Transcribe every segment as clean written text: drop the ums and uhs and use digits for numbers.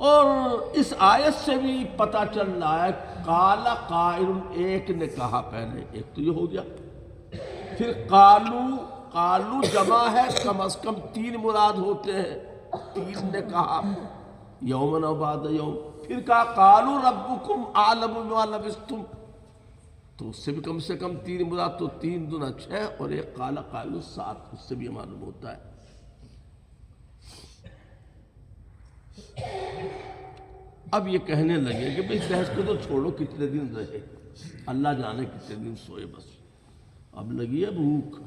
اور اس آیت سے بھی پتہ چل رہا ہے قال قائل، ایک نے کہا پہلے، ایک تو یہ ہو گیا، پھر قالو جمع ہے، کم از کم 3 مراد ہوتے ہیں، 3 نے کہا یومن و بعد یوم، پھر کہا قالو ربکم اعلم بما لبثتم، تو اس سے بھی کم 3 مراد، تو 3 دنا 6 اور ایک قال قائل 7، اس سے بھی معلوم ہوتا ہے۔ اب یہ کہنے لگے کہ بھئی بحث کو تو چھوڑو، کتنے دن رہے، اللہ جانے کتنے دن سوئے، بس اب لگی ہے بھوک۔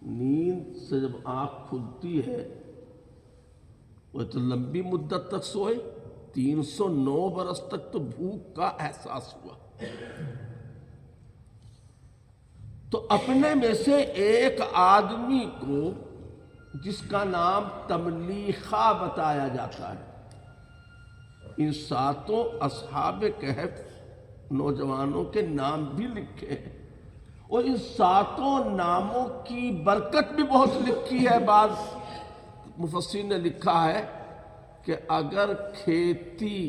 نیند سے جب آنکھ کھلتی ہے وہ تو لمبی مدت تک سوئے، 309 برس تک تو بھوک کا احساس ہوا۔ تو اپنے میں سے ایک آدمی کو جس کا نام تملیخہ بتایا جاتا ہے، ان 7 اصحاب کہف نوجوانوں کے نام بھی لکھے ہیں، اور ان 7 ناموں کی برکت بھی بہت لکھی ہے۔ بعض مفسرین نے لکھا ہے کہ اگر کھیتی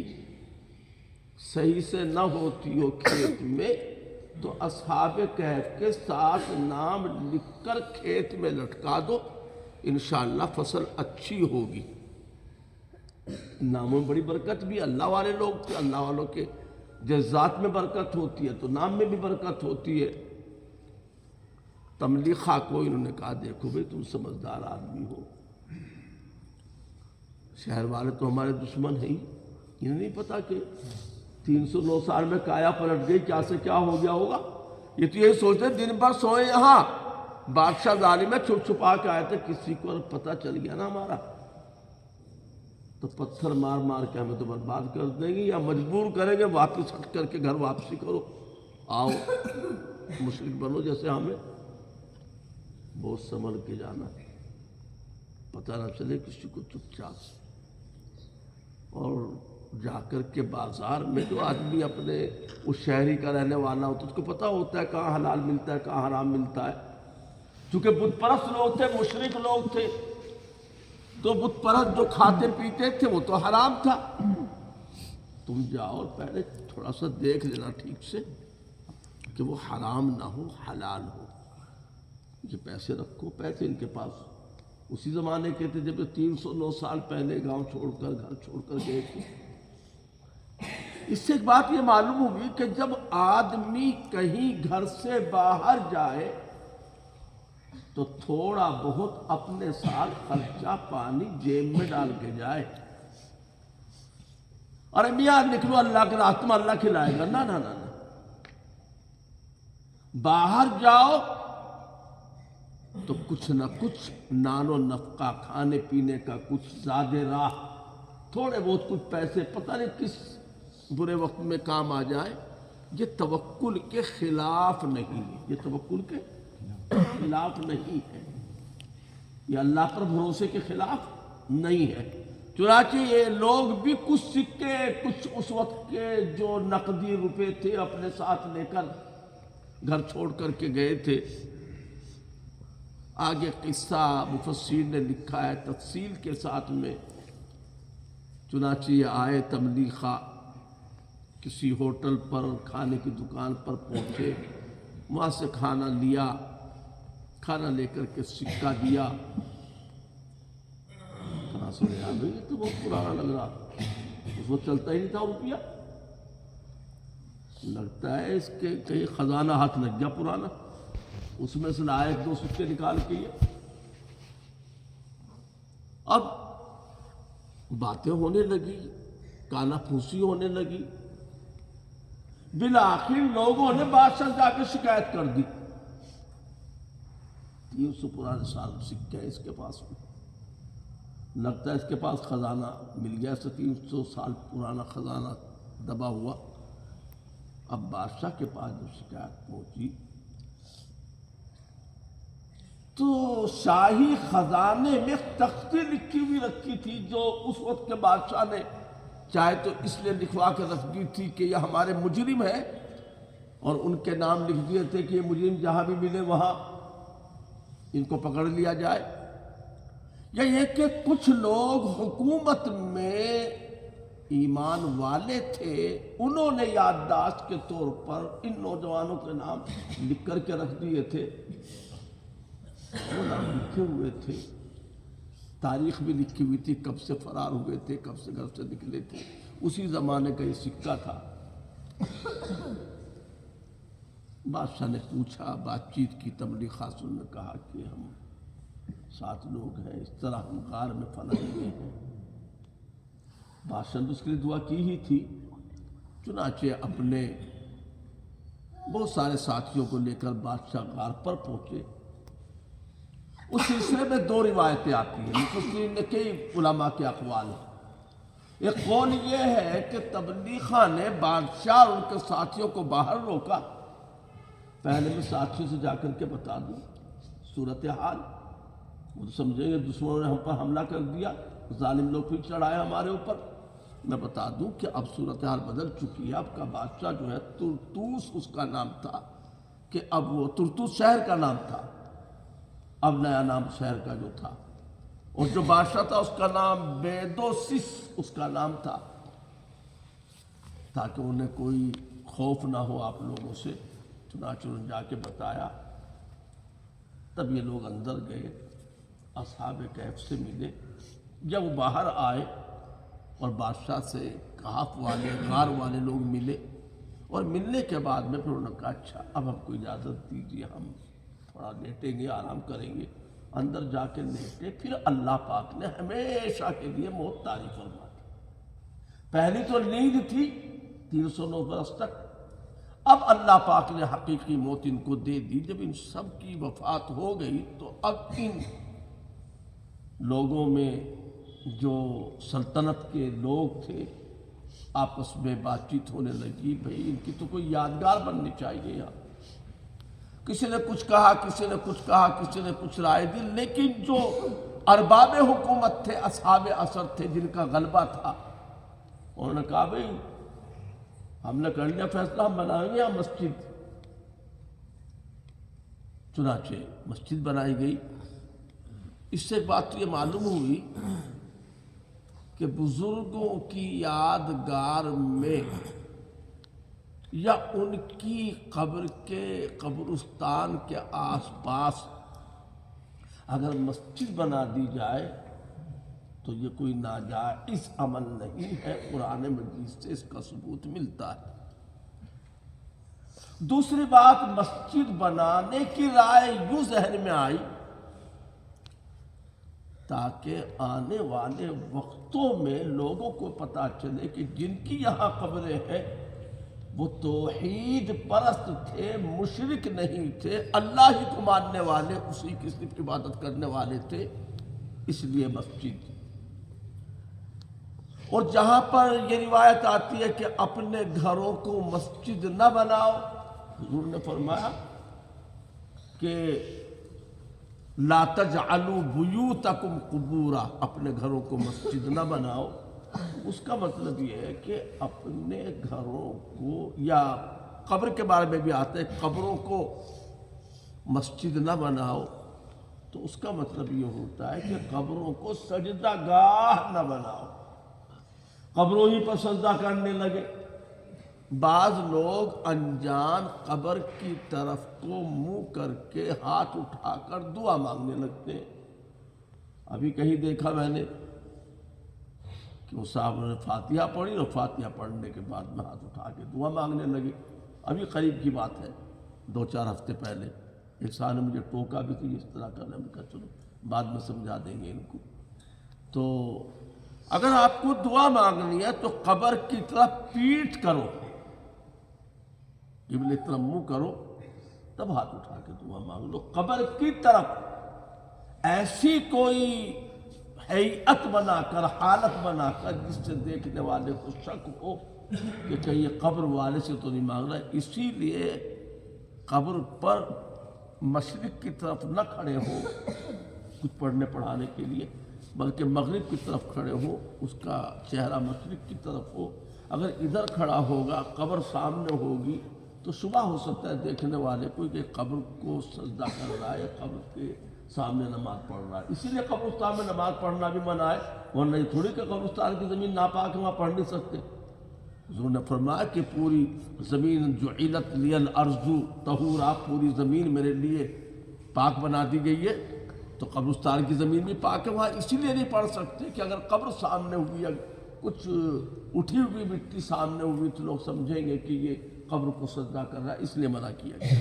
صحیح سے نہ ہوتی ہو کھیت میں، تو اصحاب کہف کے 7 نام لکھ کر کھیت میں لٹکا دو، انشاءاللہ فصل اچھی ہوگی۔ ناموں میں بڑی برکت بھی، اللہ والے لوگ تھے، اللہ والوں کے جس ذات میں برکت ہوتی ہے تو نام میں بھی برکت ہوتی ہے۔ تملیخہ کو انہوں نے کہا دیکھو بھئی تم سمجھدار آدمی ہو، شہر والے تو ہمارے دشمن ہیں ہی، انہیں نہیں پتا کہ 309 سال میں کایا پلٹ گئی، کیا سے کیا ہو گیا ہوگا۔ یہ تو یہی سوچتے دن بھر سوئے یہاں، بادشاہ ظالم ہے، چھپ چھپا کے آئے تھے، کسی کو پتہ چل گیا نا ہمارا تو پتھر مار مار کے ہمیں تو برباد کر دیں گے، یا مجبور کریں گے واپس ہٹ کر کے گھر واپسی کرو، آؤ مشرک بنو جیسے ہمیں۔ بہت سنبھل کے جانا، پتہ نہ چلے کسی کو، چپ چاپ۔ اور جا کر کے بازار میں جو آدمی اپنے اس شہری کا رہنے والا ہوتا ہے، اس کو پتہ ہوتا ہے کہاں حلال ملتا ہے کہاں حرام ملتا ہے، چونکہ بت پرست لوگ تھے، مشرک لوگ تھے، تو بت پرست جو کھاتے پیتے تھے وہ تو حرام تھا۔ تم جاؤ اور پہلے تھوڑا سا دیکھ لینا ٹھیک سے کہ وہ حرام نہ ہو حلال ہو، یہ پیسے رکھو، پیسے ان کے پاس اسی زمانے کے تھے جب 309 سال پہلے گاؤں چھوڑ کر گھر چھوڑ کر گئے تھے۔ اس سے ایک بات یہ معلوم ہوگی کہ جب آدمی کہیں گھر سے باہر جائے تو تھوڑا بہت اپنے ساتھ خرچہ پانی جیب میں ڈال کے جائے۔ ارے میاں نکلو اللہ کے راستے میں، اللہ کھلائے گا، نہ نہ نہ، باہر جاؤ تو کچھ نہ کچھ نان و نفقہ، کھانے پینے کا کچھ زیادہ راہ، تھوڑے بہت کچھ پیسے، پتہ نہیں کس برے وقت میں کام آ جائے۔ یہ توکل کے خلاف نہیں ہے، یہ توکل کے خلاف نہیں ہے، یہ اللہ پر بھروسے کے خلاف نہیں ہے۔ چنانچہ یہ لوگ بھی کچھ سکے، کچھ اس وقت کے جو نقدی روپے تھے اپنے ساتھ لے کر گھر چھوڑ کر کے گئے تھے۔ آگے قصہ مفسرین نے لکھا ہے تفصیل کے ساتھ میں۔ چنانچہ یہ آئے تملیخہ، کسی ہوٹل پر کھانے کی دکان پر پہنچے، وہاں سے کھانا لیا، کھانا لے کر کے سکہ دیا۔ کہاں سے لیا بھائی، یہ تو بہت پرانا لگ رہا، اس وقت چلتا ہی نہیں تھا روپیہ، لگتا ہے اس کے کہیں خزانہ ہاتھ لگ گیا پرانا، اس میں سے لائے 2 سکے نکال کے۔ اب باتیں ہونے لگی، کانا پھوسی ہونے لگی، بالآخر لوگوں نے بادشاہ جا کے شکایت کر دی، 300 پرانے سال سکے ہیں اس کے پاس میں، لگتا ہے اس کے پاس خزانہ مل گیا، 300 سال پرانا خزانہ دبا ہوا۔ اب بادشاہ کے پاس جو شکایت پہنچی تو شاہی خزانے میں تختی لکھی ہوئی رکھی تھی، جو اس وقت کے بادشاہ نے چاہے تو اس لیے لکھوا کے رکھ دی تھی کہ یہ ہمارے مجرم ہیں، اور ان کے نام لکھ دیے تھے کہ یہ مجرم جہاں بھی ملے وہاں ان کو پکڑ لیا جائے، یہ کہ کچھ لوگ حکومت میں ایمان والے تھے، انہوں نے یادداشت کے طور پر ان نوجوانوں کے نام لکھ کر کے رکھ دیے تھے، وہ نام لکھے ہوئے تھے، تاریخ بھی لکھی ہوئی تھی، کب سے فرار ہوئے تھے، کب سے گھر سے نکلے تھے، اسی زمانے کا یہ سکہ تھا۔ بادشاہ نے پوچھا، بات چیت کی، تبلیغ خاصن نے کہا کہ ہم 7 لوگ ہیں، اس طرح ہم غار میں پناہ لیے ہیں۔ بادشاہ نے اس کے لیے دعا کی ہی تھی، چنانچہ اپنے بہت سارے ساتھیوں کو لے کر بادشاہ غار پر پہنچے۔ اس سلسلے میں 2 روایتیں آتی ہیں، مفسرین نے کئی علماء کے اقوال ہیں۔ ایک قول یہ ہے کہ تبلیغہ نے بادشاہ اور ان کے ساتھیوں کو باہر روکا، پہلے میں ساتھیوں سے جا کر کے بتا دوں صورتحال، وہ سمجھیں گے دشمنوں نے ہم پر حملہ کر دیا، ظالم لوگ پھر چڑھائے ہمارے اوپر۔ میں بتا دوں کہ اب صورتحال بدل چکی ہے، اب کا بادشاہ جو ہے ترتوس اس کا نام تھا، کہ اب وہ ترتوس شہر کا نام تھا، اب نیا نام شہر کا جو تھا، اور جو بادشاہ تھا اس کا نام بیدوسس اس کا نام تھا، تاکہ انہیں کوئی خوف نہ ہو آپ لوگوں سے۔ چنانچہ انہوں نے جا کے بتایا، تب یہ لوگ اندر گئے، اصحاب کہف سے ملے۔ جب وہ باہر آئے اور بادشاہ سے کہف والے غار والے لوگ ملے، اور ملنے کے بعد میں پھر انہوں نے کہا اچھا اب ہم کو اجازت دیجیے، ہم تھوڑا لیٹیں گے، آرام کریں گے۔ اندر جا کے لیٹے، پھر اللہ پاک نے ہمیشہ کے لیے موت طاری فرما دی۔ پہلی تو نیند تھی 309 برس تک، اب اللہ پاک نے حقیقی موت ان کو دے دی۔ جب ان سب کی وفات ہو گئی تو اب ان لوگوں میں جو سلطنت کے لوگ تھے آپس میں بات چیت ہونے لگی، بھئی ان کی تو کوئی یادگار بننی چاہیے یہاں۔ کسی نے کچھ کہا، کسی نے کچھ کہا، کسی نے کچھ رائے دی، لیکن جو ارباب حکومت تھے، اصحاب اثر تھے، جن کا غلبہ تھا، انہوں نے کہا بھئی ہم نے کر لیا فیصلہ، ہم بنائیں گے یہاں مسجد۔ چنانچہ مسجد بنائی گئی۔ اس سے ایک بات تو یہ معلوم ہوئی کہ بزرگوں کی یادگار میں یا ان کی قبر کے قبرستان کے آس پاس اگر مسجد بنا دی جائے تو یہ کوئی ناجائز عمل نہیں ہے، قرآن مجید سے اس کا ثبوت ملتا ہے۔ دوسری بات، مسجد بنانے کی رائے یوں ذہن میں آئی تاکہ آنے والے وقتوں میں لوگوں کو پتہ چلے کہ جن کی یہاں قبریں ہیں وہ توحید پرست تھے، مشرک نہیں تھے، اللہ ہی کو ماننے والے، اسی کی صرف عبادت کرنے والے تھے، اس لیے مسجد۔ اور جہاں پر یہ روایت آتی ہے کہ اپنے گھروں کو مسجد نہ بناؤ، حضور نے فرمایا کہ لا تجعلوا بیوتکم قبورا، اپنے گھروں کو مسجد نہ بناؤ۔ اس کا مطلب یہ ہے کہ اپنے گھروں کو، یا قبر کے بارے میں بھی آتا ہے قبروں کو مسجد نہ بناؤ، تو اس کا مطلب یہ ہوتا ہے کہ قبروں کو سجدہ گاہ نہ بناؤ، قبروں ہی پر سجدہ کرنے لگے۔ بعض لوگ انجان قبر کی طرف کو منہ کر کے ہاتھ اٹھا کر دعا مانگنے لگتے ہیں۔ ابھی کہیں دیکھا میں نے کہ وہ صاحب نے فاتحہ پڑھی اور فاتحہ پڑھنے کے بعد میں ہاتھ اٹھا کے دعا مانگنے لگے۔ ابھی قریب کی بات ہے، 2-4 ہفتے پہلے ایک صاحب نے مجھے ٹوکا بھی کہ اس طرح کرنے میں، کہا چلو بعد میں سمجھا دیں گے ان کو۔ تو اگر آپ کو دعا مانگنی ہے تو قبر کی طرف پیٹھ کرو، قبلے کی طرف منہ کرو، تب ہاتھ اٹھا کے دعا مانگ لو۔ قبر کی طرف ایسی کوئی ہیئت بنا کر، حالت بنا کر جس سے دیکھنے والے کو شک ہو کہ کہیں یہ قبر والے سے تو نہیں مانگ رہا ہے، اسی لیے قبر پر مشرق کی طرف نہ کھڑے ہو کچھ پڑھنے پڑھانے کے لیے، بلکہ مغرب کی طرف کھڑے ہو، اس کا چہرہ مشرق کی طرف ہو۔ اگر ادھر کھڑا ہوگا، قبر سامنے ہوگی، تو شبہ ہو سکتا ہے دیکھنے والے کو کہ قبر کو سجدہ کر رہا ہے، قبر کے سامنے نماز پڑھ رہا ہے، اسی لیے قبرستان میں نماز پڑھنا بھی منع ہے، ورنہ یہ تھوڑی کہ قبرستان کی زمین ناپاک ہے وہاں پڑھ نہیں سکتے۔ حضور نے فرمایا کہ پوری زمین جعلت لی الارض طہورا، پوری زمین میرے لیے پاک بنا دی گئی ہے، تو قبرستان کی زمین بھی پاک ہے، وہاں اسی لیے نہیں پڑھ سکتے کہ اگر قبر سامنے ہوئی یا کچھ اٹھی ہوئی مٹی سامنے ہوئی تو لوگ سمجھیں گے کہ یہ قبر کو سجدہ کر رہا ہے، اس لیے منع کیا گیا۔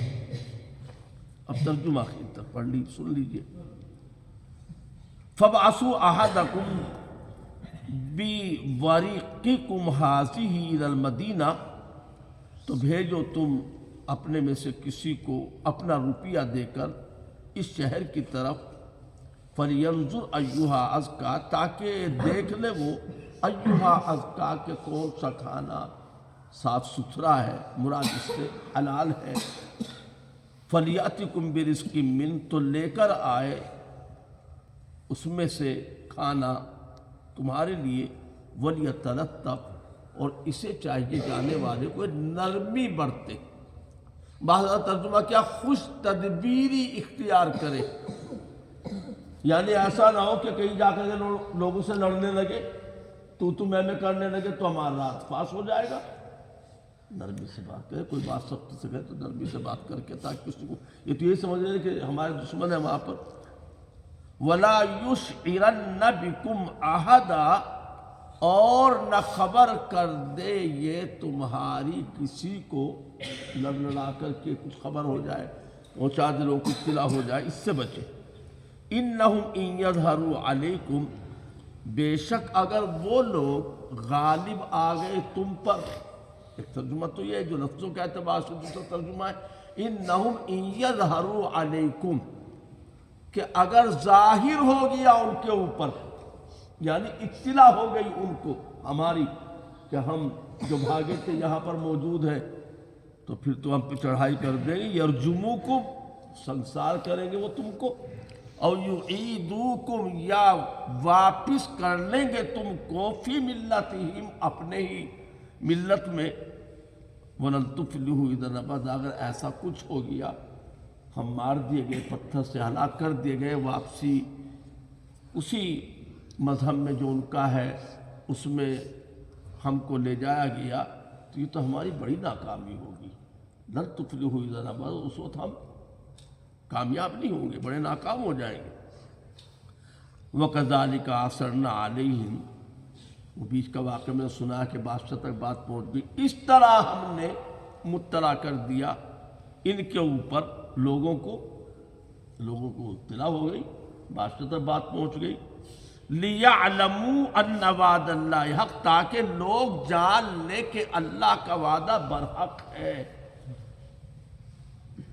اب ترجمہ آخر تک پڑھ لی، سن لیجئے۔ فَبْعَثُوا أَحَدَكُمْ بِوَرِقِكُمْ هَٰذِهِ إِلَى الْمَدِينَةِ، تو بھیجو تم اپنے میں سے کسی کو اپنا روپیہ دے کر اس شہر کی طرف، فَلْيَنْظُرْ أَيُّهَا أَزْكَىٰ، تاکہ دیکھ لے وہ أَيُّهَا أَزْكَىٰ کہ کون سا کھانا صاف ستھرا ہے، مراد اس سے حلال ہے۔ فَلْيَأْتِكُمْ بِرِزْقٍ مِّنْهُ، تو لے کر آئے اس میں سے کھانا تمہارے لیے، وَلْيَتَلَطَّفْ، اور اسے چاہیے جانے والے کو نرمی برتے، بعض ترجمہ کیا، خوش تدبیری اختیار کرے، یعنی ایسا نہ ہو کہ کہیں جا کر لوگوں سے لڑنے لگے، تو میں کرنے لگے تو ہمارا رات پاس ہو جائے گا۔ نرمی سے بات کرے، کوئی بات سخت سے کرے تو نرمی سے بات کر کے، تاکہ کسی کو یہ تو یہ سمجھ رہے کہ ہمارے دشمن ہیں وہاں پر۔ وَلَا يُشْعِرَنَّ بِكُمْ أَحَدًا، اور نہ خبر کر دے یہ تمہاری کسی کو، لڑ کر کے کچھ خبر ہو جائے، پہنچا دے لوگوں کو اطلاع ہو جائے، اس سے بچے۔ إِنَّهُمْ إِن يَظْهَرُوا عَلَيْكُمْ، بے شک اگر وہ لوگ غالب آ گئے تم پر، ایک ترجمہ تو یہ ہے جو لفظوں کے اعتبار سے، دوسرا ترجمہ ہے إِنَّهُمْ إِن يَظْهَرُوا عَلَيْكُمْ، کہ اگر ظاہر ہو گیا ان کے اوپر، یعنی اطلاع ہو گئی ان کو ہماری کہ ہم جو بھاگے تھے یہاں پر موجود ہیں، تو پھر تو ہم پہ چڑھائی کر دیں گے، یرجموکم، سنسار کریں گے وہ تم کو، او یعیدوکم، یا واپس کر لیں گے تم کو، فی ملتہم، اپنے ہی ملت میں، وَلَن تُفْلِحُوا اِذًا أَبَدًا، اگر ایسا کچھ ہو گیا، ہم مار دیے گئے، پتھر سے ہلاک کر دیے گئے، واپسی اسی مذہب میں جو ان کا ہے اس میں ہم کو لے جایا گیا، تو یہ تو ہماری بڑی ناکامی ہوگی۔ لَن تُفْلِحُوا اِذًا أَبَدًا، اس وقت ہم کامیاب نہیں ہوں گے، بڑے ناکام ہو جائیں گے۔ وَكَذَلِكَ أَعْثَرْنَا عَلَيْهِمْ، وہ بیچ کا واقعہ میں نے سنا کہ بادشاہ تک بات پہنچ گئی، اس طرح ہم نے مطلع کر دیا ان کے اوپر، لوگوں کو اطلاع ہو گئی، بادشاہ تک بات پہنچ گئی۔ لِيَعْلَمُوا أَنَّ وَعْدَ اللَّهِ حَقٌّ، تاکہ لوگ جان لیں کہ اللہ کا وعدہ برحق ہے۔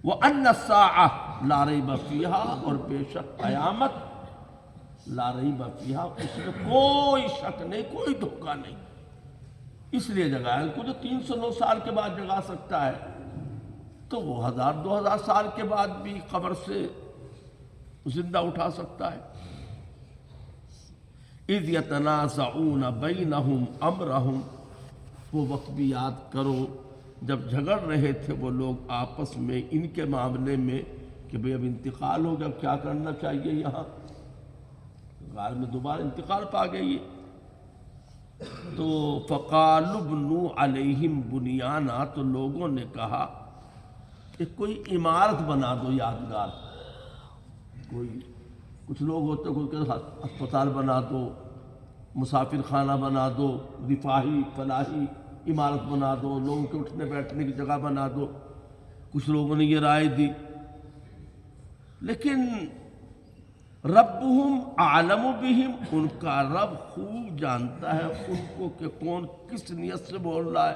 وَأَنَّ السَّاعَةَ لَا رَيْبَ فِيهَا، اور بے شک قیامت، لا ریب فیہا، اس میں کوئی شک نہیں، کوئی دھوکہ نہیں، اس لیے جگایا ان کو جو 309 سال کے بعد جگا سکتا ہے، تو وہ 1000-2000 سال کے بعد بھی قبر سے زندہ اٹھا سکتا ہے۔ اذ یتنازعون بینہم امرہم، وہ وقت بھی یاد کرو جب جھگڑ رہے تھے وہ لوگ آپس میں ان کے معاملے میں کہ بھئی اب انتقال ہو گیا، اب کیا کرنا چاہیے، یہاں غار میں دوبارہ انتقال پا گئی، تو فَقَالُوا ابْنُوا عَلَيْهِمْ بُنْيَانًا، تو لوگوں نے کہا کہ کوئی عمارت بنا دو یادگار، کچھ لوگ ہوتے کوئی ہسپتال بنا دو، مسافر خانہ بنا دو، رفاہی فلاحی عمارت بنا دو، لوگوں کے اٹھنے بیٹھنے کی جگہ بنا دو، کچھ لوگوں نے یہ رائے دی، لیکن ربہم اعلم بہم، ان کا رب خوب جانتا ہے ان کو کہ کون کس نیت سے بول رہا ہے۔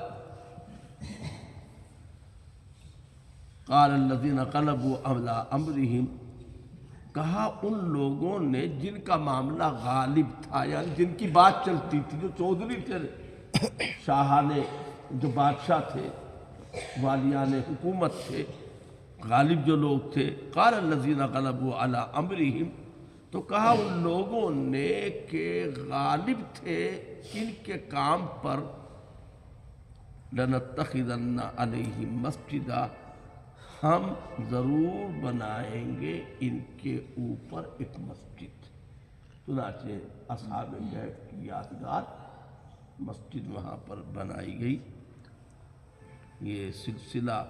قال الذین غلبوا علی امرہم، کہا ان لوگوں نے جن کا معاملہ غالب تھا، یعنی جن کی بات چلتی تھی، جو چودھری تھے، شاہانے جو بادشاہ تھے، والیان حکومت تھے، غالب جو لوگ تھے، قال الذین غلبوا علی امرہم، تو کہا ان لوگوں نے کہ غالب تھے ان کے کام پر، لَنَتَّخِذَنَّ عَلَيْهِمْ مَسْجِدًا، ہم ضرور بنائیں گے ان کے اوپر ایک مسجد۔ چنانچہ اصحاب کہف کی یادگار مسجد وہاں پر بنائی گئی۔ یہ سلسلہ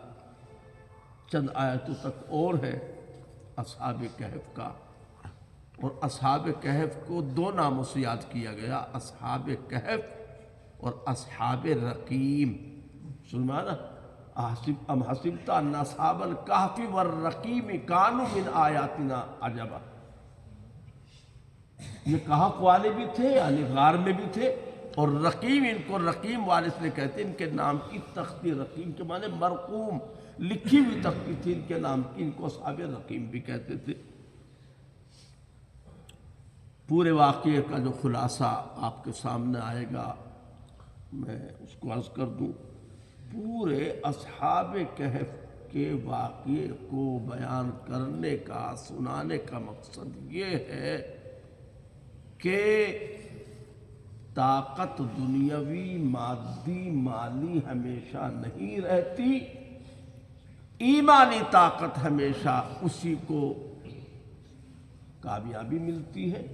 چند آیتوں تک اور ہے اصحاب کہف کا، اور اصحاب کہف کو دو ناموں سے یاد کیا گیا، اصحاب کہف اور اصحاب رقیم۔ سلمانا ام حسبت ان اصحاب الکہف والرقیم کانوا من آیاتنا عجبا، یہ کہف والے بھی تھے یعنی غار میں بھی تھے، اور رقیم، ان کو رقیم والے اس لیے کہتے ہیں، ان کے نام کی تختی، رقیم کے معنی مرقوم، لکھی ہوئی تختی تھی ان کے نام کی، ان کو اصحاب رقیم بھی کہتے تھے۔ پورے واقعے کا جو خلاصہ آپ کے سامنے آئے گا میں اس کو عرض کر دوں۔ پورے اصحاب کہف کے واقعے کو بیان کرنے کا، سنانے کا مقصد یہ ہے کہ طاقت دنیاوی، مادی، مالی ہمیشہ نہیں رہتی، ایمانی طاقت ہمیشہ اسی کو کامیابی ملتی ہے،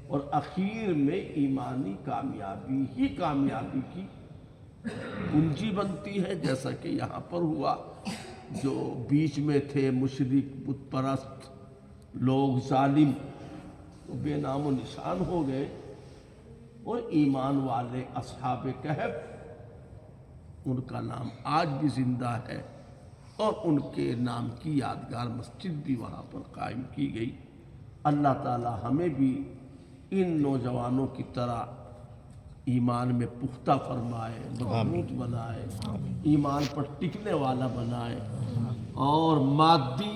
اور اخیر میں ایمانی کامیابی ہی کامیابی کی کنجی بنتی ہے، جیسا کہ یہاں پر ہوا۔ جو بیچ میں تھے مشرک، بت پرست لوگ، ظالم، وہ بے نام و نشان ہو گئے، اور ایمان والے اصحاب کہف، ان کا نام آج بھی زندہ ہے، اور ان کے نام کی یادگار مسجد بھی وہاں پر قائم کی گئی۔ اللہ تعالی ہمیں بھی ان نوجوانوں کی طرح ایمان میں پختہ فرمائے، مضبوط بنائے، ایمان پر ٹکنے والا بنائے، اور مادی